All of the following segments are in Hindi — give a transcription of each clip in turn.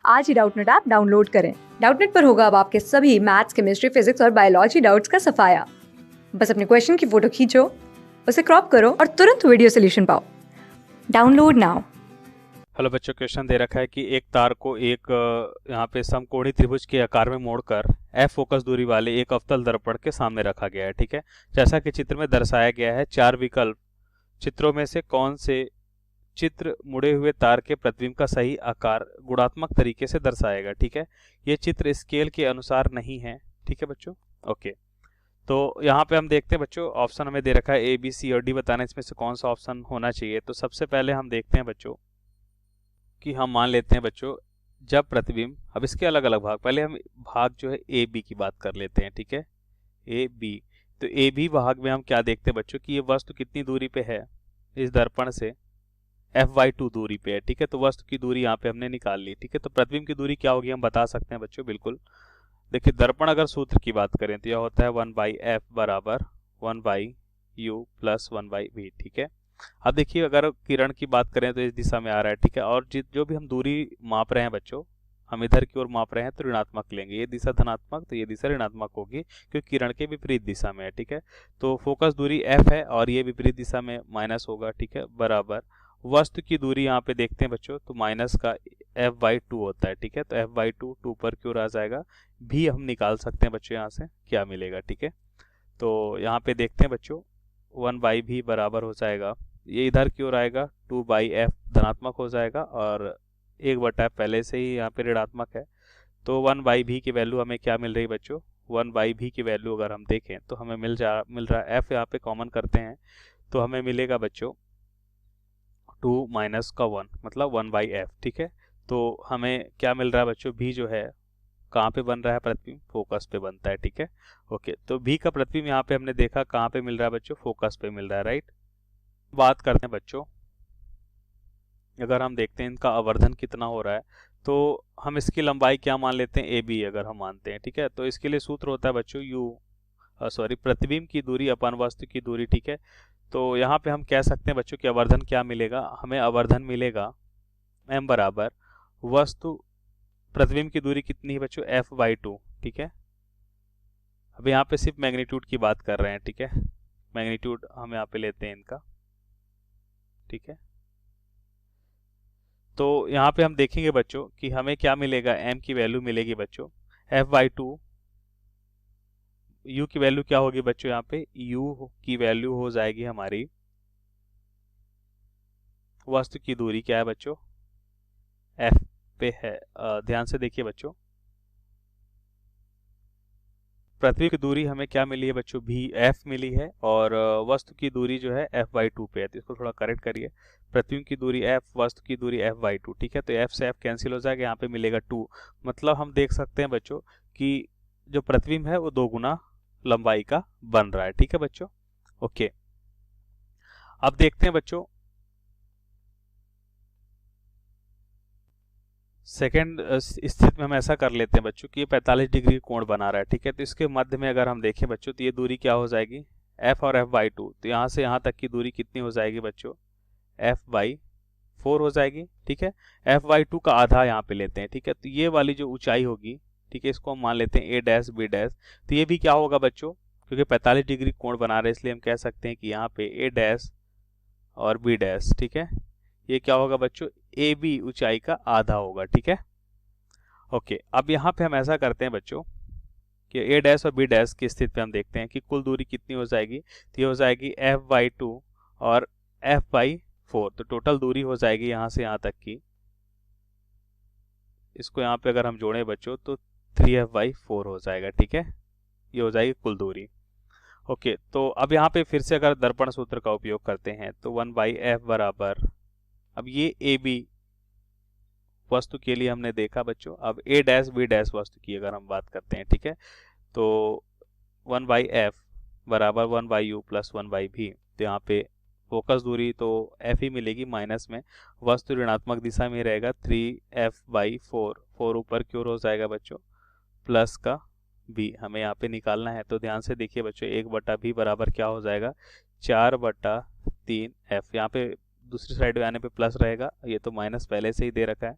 आज ही डाउटनेट ऐप डाउनलोड करें। डाउटनेट पर होगा अब आपके सभी मैथ्स, केमिस्ट्री, फिजिक्स और बायोलॉजी डाउट्स का सफाया। बस अपने क्वेश्चन की फोटो खींचो, उसे क्रॉप करो और तुरंत वीडियो सोल्यूशन पाओ। Download now. हेलो बच्चों, क्वेश्चन दे रखा है कि एक तार को एक यहाँ पे समकोणीय त्रिभुज के आकार में मोड़कर एफ फोकस दूरी वाले एक अवतल दर्पण के सामने रखा गया है। ठीक है, जैसा कि चित्र में दर्शाया गया है। चार विकल्प चित्रों में से कौन से चित्र मुड़े हुए तार के प्रतिबिंब का सही आकार गुणात्मक तरीके से दर्शाएगा। ठीक है, ये चित्र स्केल के अनुसार नहीं है। ठीक है बच्चों, ओके। तो यहाँ पे हम देखते हैं बच्चों, ऑप्शन हमें दे रखा है ए, बी, सी और डी, बताना इसमें से कौन सा ऑप्शन होना चाहिए। तो सबसे पहले हम देखते हैं बच्चों कि हम मान लेते हैं बच्चों, जब प्रतिबिंब, अब इसके अलग अलग भाग, पहले हम भाग जो है ए बी की बात कर लेते हैं। ठीक है, ए बी। तो ए बी भाग में हम क्या देखते हैं बच्चों कि ये वस्तु कितनी दूरी पे है इस दर्पण से, Fy2 दूरी पे है। ठीक है, तो वस्तु की दूरी यहाँ पे हमने निकाल ली। ठीक है, तो प्रतिबिंब की दूरी क्या होगी हम बता सकते हैं बच्चों, बिल्कुल। देखिए, दर्पण अगर सूत्र की बात करें तो यह होता है 1/f बराबर 1/u प्लस 1/v। ठीक है, अब देखिए अगर किरण की बात करें तो इस दिशा में आ रहा है। ठीक है, और जो भी हम दूरी माप रहे हैं बच्चों, हम इधर की ओर माप रहे हैं तो ऋणात्मक लेंगे। ये दिशा धनात्मक, तो ये दिशा ऋणात्मक होगी क्योंकि किरण के विपरीत दिशा में है। ठीक है, तो फोकस दूरी f है और ये विपरीत दिशा में माइनस होगा। ठीक है, बराबर वस्तु की दूरी यहाँ पे देखते हैं बच्चों, तो माइनस का F/2 होता है। ठीक है, तो F/2 2 पर क्यों आ जाएगा, भी हम निकाल सकते हैं बच्चों यहाँ से क्या मिलेगा। ठीक है, तो यहाँ पे देखते हैं बच्चों 1/v बराबर हो जाएगा, ये इधर की ओर आएगा 2/f धनात्मक हो जाएगा और 1/f पहले से ही यहाँ पे ऋणात्मक है। तो 1/v की वैल्यू हमें क्या मिल रही है बच्चों, 1/v की वैल्यू अगर हम देखें तो हमें मिल रहा है f, यहाँ पे कॉमन करते हैं तो हमें मिलेगा बच्चों 2 माइनस का 1 मतलब 1/f। ठीक है, तो हमें क्या मिल रहा है बच्चों, v जो है कहाँ पे बन रहा है प्रतिबिंब, फोकस पे बनता है। ठीक है, ओके। तो v का प्रतिबिंब यहाँ पे हमने देखा कहाँ पे मिल रहा है बच्चों, फोकस पे मिल रहा है, राइट। बात करते हैं बच्चों, अगर हम देखते हैं इनका आवर्धन कितना हो रहा है तो हम इसकी लंबाई क्या मान लेते हैं, ए बी अगर हम मानते हैं। ठीक है, तो इसके लिए सूत्र होता है बच्चों प्रतिबिंब की दूरी अपन वस्तु की दूरी। ठीक है, तो यहाँ पे हम कह सकते हैं बच्चों कि आवर्धन क्या मिलेगा, हमें आवर्धन मिलेगा m बराबर वस्तु प्रतिबिंब की दूरी कितनी है बच्चों, F/2। ठीक है, अब यहाँ पे सिर्फ मैग्नीट्यूड की बात कर रहे हैं। ठीक है, मैग्नीट्यूड हम यहाँ पे लेते हैं इनका। ठीक है, तो यहाँ पे हम देखेंगे बच्चों कि हमें क्या मिलेगा, m की वैल्यू मिलेगी बच्चों F/2, u की वैल्यू क्या होगी बच्चों, यहाँ पे u की वैल्यू हो जाएगी हमारी, वस्तु की दूरी क्या है बच्चों, f पे है। ध्यान से देखिए बच्चों, प्रतिबिंब की दूरी हमें क्या मिली है बच्चों, भी f मिली है और वस्तु की दूरी जो है F/2 पे है। तो इसको थोड़ा करेक्ट करिए, प्रतिबिंब की दूरी f, वस्तु की दूरी F/2। ठीक है, तो f से f कैंसिल हो जाएगा, यहाँ पे मिलेगा 2। मतलब हम देख सकते हैं बच्चों कि जो प्रतिबिंब है वो 2 गुना लंबाई का बन रहा है। ठीक है बच्चों, ओके। अब देखते हैं बच्चों सेकेंड स्थिति में हम ऐसा कर लेते हैं बच्चों कि ये 45 डिग्री कोण बना रहा है। ठीक है, तो इसके मध्य में अगर हम देखें बच्चों तो ये दूरी क्या हो जाएगी, f और F/2। तो यहाँ से यहाँ तक की दूरी कितनी हो जाएगी बच्चों, F/4 हो जाएगी। ठीक है, F/2 का आधा यहाँ पे लेते हैं। ठीक है, तो ये वाली जो ऊंचाई होगी, ठीक है, इसको हम मान लेते हैं a डैश b डैश। तो ये भी क्या होगा बच्चों, क्योंकि 45 डिग्री कोण बना रहे हैं इसलिए हम कह सकते हैं कि यहाँ पे a डैश और b डैश, ठीक है, ये क्या होगा बच्चों, ए बी ऊंचाई का आधा होगा। ठीक है, ओके। अब यहाँ पे हम ऐसा करते हैं बच्चों कि ए डैश और बी डैश की स्थिति पे हम देखते हैं कि कुल दूरी कितनी हो जाएगी, तो ये हो जाएगी F/2 और F/4। तो टोटल दूरी हो जाएगी यहाँ से यहाँ तक की, इसको यहाँ पे अगर हम जोड़ें बच्चों तो 3F/4 हो जाएगा। ठीक है, ये हो जाएगी कुल दूरी। ओके, तो अब यहाँ पे फिर से अगर दर्पण सूत्र का उपयोग करते हैं तो 1/f बराबर, अब ये ए बी वस्तु के लिए हमने देखा बच्चों, अब ए डैश बी डैश वस्तु की अगर हम बात करते हैं। ठीक है, तो 1/f बराबर 1/u प्लस 1/v। तो यहाँ पे फोकस दूरी तो f ही मिलेगी माइनस में, वस्तु ऋणात्मक दिशा में रहेगा, 3f/4, 4 ऊपर की ओर हो जाएगा बच्चों, प्लस का b हमें यहाँ पे निकालना है। तो ध्यान से देखिए बच्चों, 1/b बराबर क्या हो जाएगा, 4/3f। यहाँ पे दूसरी साइड में आने पे प्लस रहेगा, ये तो माइनस पहले से ही दे रखा है,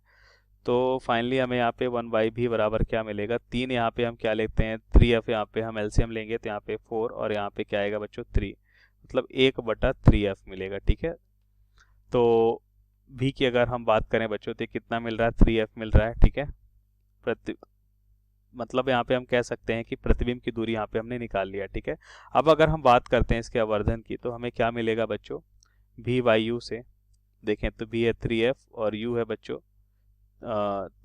तो फाइनली हमें यहाँ पे 1/b बराबर क्या मिलेगा, 3 यहाँ पे हम क्या लेते हैं 3f, यहाँ पे हम एलसीएम लेंगे तो यहाँ पे 4 और यहाँ पे क्या आएगा बच्चों 3, मतलब 1/3f मिलेगा। ठीक है, तो v की अगर हम बात करें बच्चों तो कितना मिल रहा है 3f मिल रहा है। ठीक है, प्रति मतलब यहाँ पे हम कह सकते हैं कि प्रतिबिंब की दूरी यहाँ पे हमने निकाल लिया। ठीक है, अब अगर हम बात करते हैं इसके आवर्धन की तो हमें क्या मिलेगा बच्चों, v/u से देखें तो v है 3f और u है बच्चों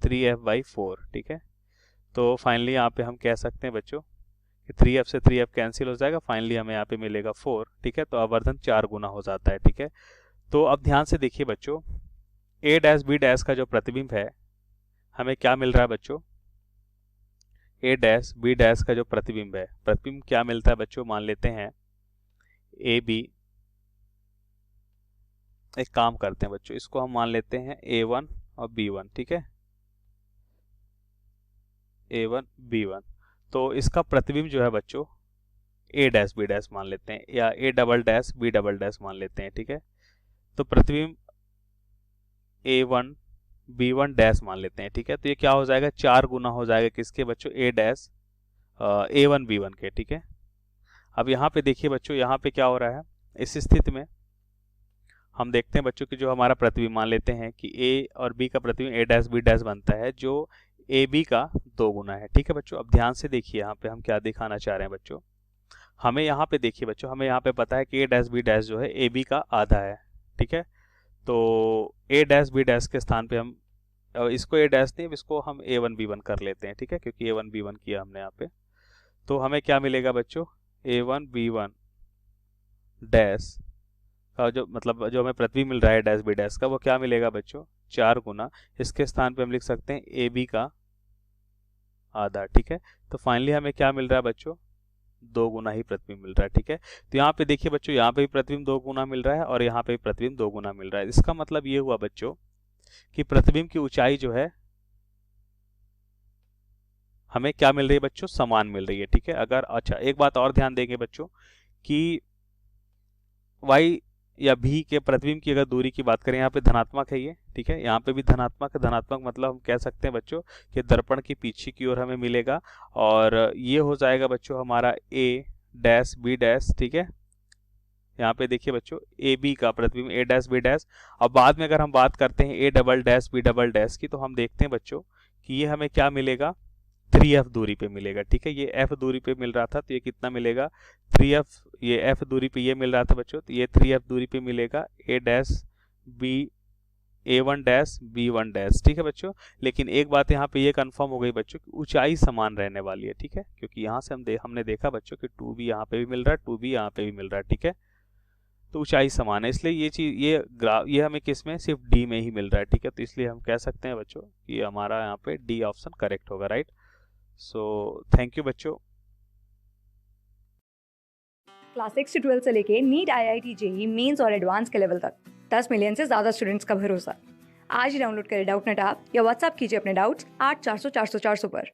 3f/4। ठीक है, तो फाइनली यहाँ पे हम कह सकते हैं बच्चों कि 3f से 3f कैंसिल हो जाएगा, फाइनली हमें यहाँ पे मिलेगा 4। ठीक है, तो आवर्धन 4 गुना हो जाता है। ठीक है, तो अब ध्यान से देखिए बच्चों, a डैश b डैश का जो प्रतिबिंब है हमें क्या मिल रहा है बच्चों, a डैश b डैश का जो प्रतिबिंब है, प्रतिबिंब क्या मिलता है बच्चों, मान लेते हैं ए बी, एक काम करते हैं बच्चों, इसको हम मान लेते हैं A1 और B1। ठीक है, A1 B1, तो इसका प्रतिबिंब जो है बच्चों A डैश B डैश मान लेते हैं या A double dash B double dash मान लेते हैं। ठीक है, तो प्रतिबिंब A1 B1 डैश मान लेते हैं। ठीक है, तो ये क्या हो जाएगा, 4 गुना हो जाएगा किसके बच्चों, A डैश A1 B1 के। ठीक है, अब यहाँ पे देखिए बच्चों, यहाँ पे क्या हो रहा है, इस स्थिति में हम देखते हैं बच्चों कि जो हमारा प्रतिबिंब मान लेते हैं कि A और B का प्रतिबिंब A डैश B डैश बनता है जो AB का 2 गुना है। ठीक है बच्चों, अब ध्यान से देखिए यहाँ पे हम क्या दिखाना चाह रहे हैं बच्चों, हमें यहाँ पे देखिए बच्चों, हमें यहाँ पे पता है कि A डैश B डैश जो है AB का आधा है। ठीक है, तो A डैश B डैश के स्थान पे हम इसको A डैश नहीं, इसको हम A1 B1 कर लेते हैं। ठीक है, क्योंकि A1 B1 किया हमने यहाँ पे, तो हमें क्या मिलेगा बच्चों, A1 B1 डैश का जो मतलब जो हमें प्रतिबिंब मिल रहा है डैश बी डैश का, वो क्या मिलेगा बच्चों, 4 गुना, इसके स्थान पे हम लिख सकते हैं ए बी का आधा। ठीक है, तो फाइनली हमें क्या मिल रहा है बच्चों, 2 गुना ही प्रतिबिंब मिल रहा है। ठीक है, तो यहाँ पे देखिए बच्चों, यहाँ पे भी प्रतिबिंब 2 गुना मिल रहा है और यहाँ पे भी प्रतिबिंब 2 गुना मिल रहा है। इसका मतलब ये हुआ बच्चों कि प्रतिबिंब की ऊंचाई जो है हमें क्या मिल रही है बच्चों, समान मिल रही है। ठीक है, अगर अच्छा एक बात और ध्यान देंगे बच्चों कि y या भी के प्रतिबिंब की अगर दूरी की बात करें, यहाँ पे धनात्मक है ये। ठीक है, यहाँ पे भी धनात्मक है, धनात्मक मतलब हम कह सकते हैं बच्चों कि दर्पण के पीछे की ओर हमें मिलेगा और ये हो जाएगा बच्चों हमारा A डैश B डैश। ठीक है, यहाँ पे देखिए बच्चों ए बी का प्रतिबिंब A डैश B डैश। अब बाद में अगर हम बात करते हैं A double dash B double dash की, तो हम देखते हैं बच्चों कि ये हमें क्या मिलेगा, 3f दूरी पे मिलेगा। ठीक है, ये f दूरी पे मिल रहा था तो ये कितना मिलेगा, 3f, ये f दूरी पे ये मिल रहा था बच्चों, तो ये 3f दूरी पे मिलेगा A dash B A1 dash B1 dash. ठीक है बच्चों, लेकिन एक बात यहाँ पे ये कंफर्म हो गई बच्चों कि ऊंचाई समान रहने वाली है। ठीक है, क्योंकि यहाँ से हमने देखा बच्चों कि 2b यहाँ पे भी मिल रहा है, 2b यहाँ पे भी मिल रहा है। ठीक है, तो ऊंचाई समान है, इसलिए ये चीज ये हमें किस में, सिर्फ डी में ही मिल रहा है। ठीक है, तो इसलिए हम कह सकते हैं बच्चों कि हमारा यहाँ पे डी ऑप्शन करेक्ट होगा। राइट, सो थैंक यू बच्चों। क्लास 6 से 12 से लेके नीट IIT JEE मेंस और एडवांस के लेवल तक 10 मिलियन से ज़्यादा स्टूडेंट्स का भरोसा। आज ही डाउनलोड करें डाउटनेट ऐप या व्हाट्सएप कीजिए अपने डाउट्स 8400 400 400 पर।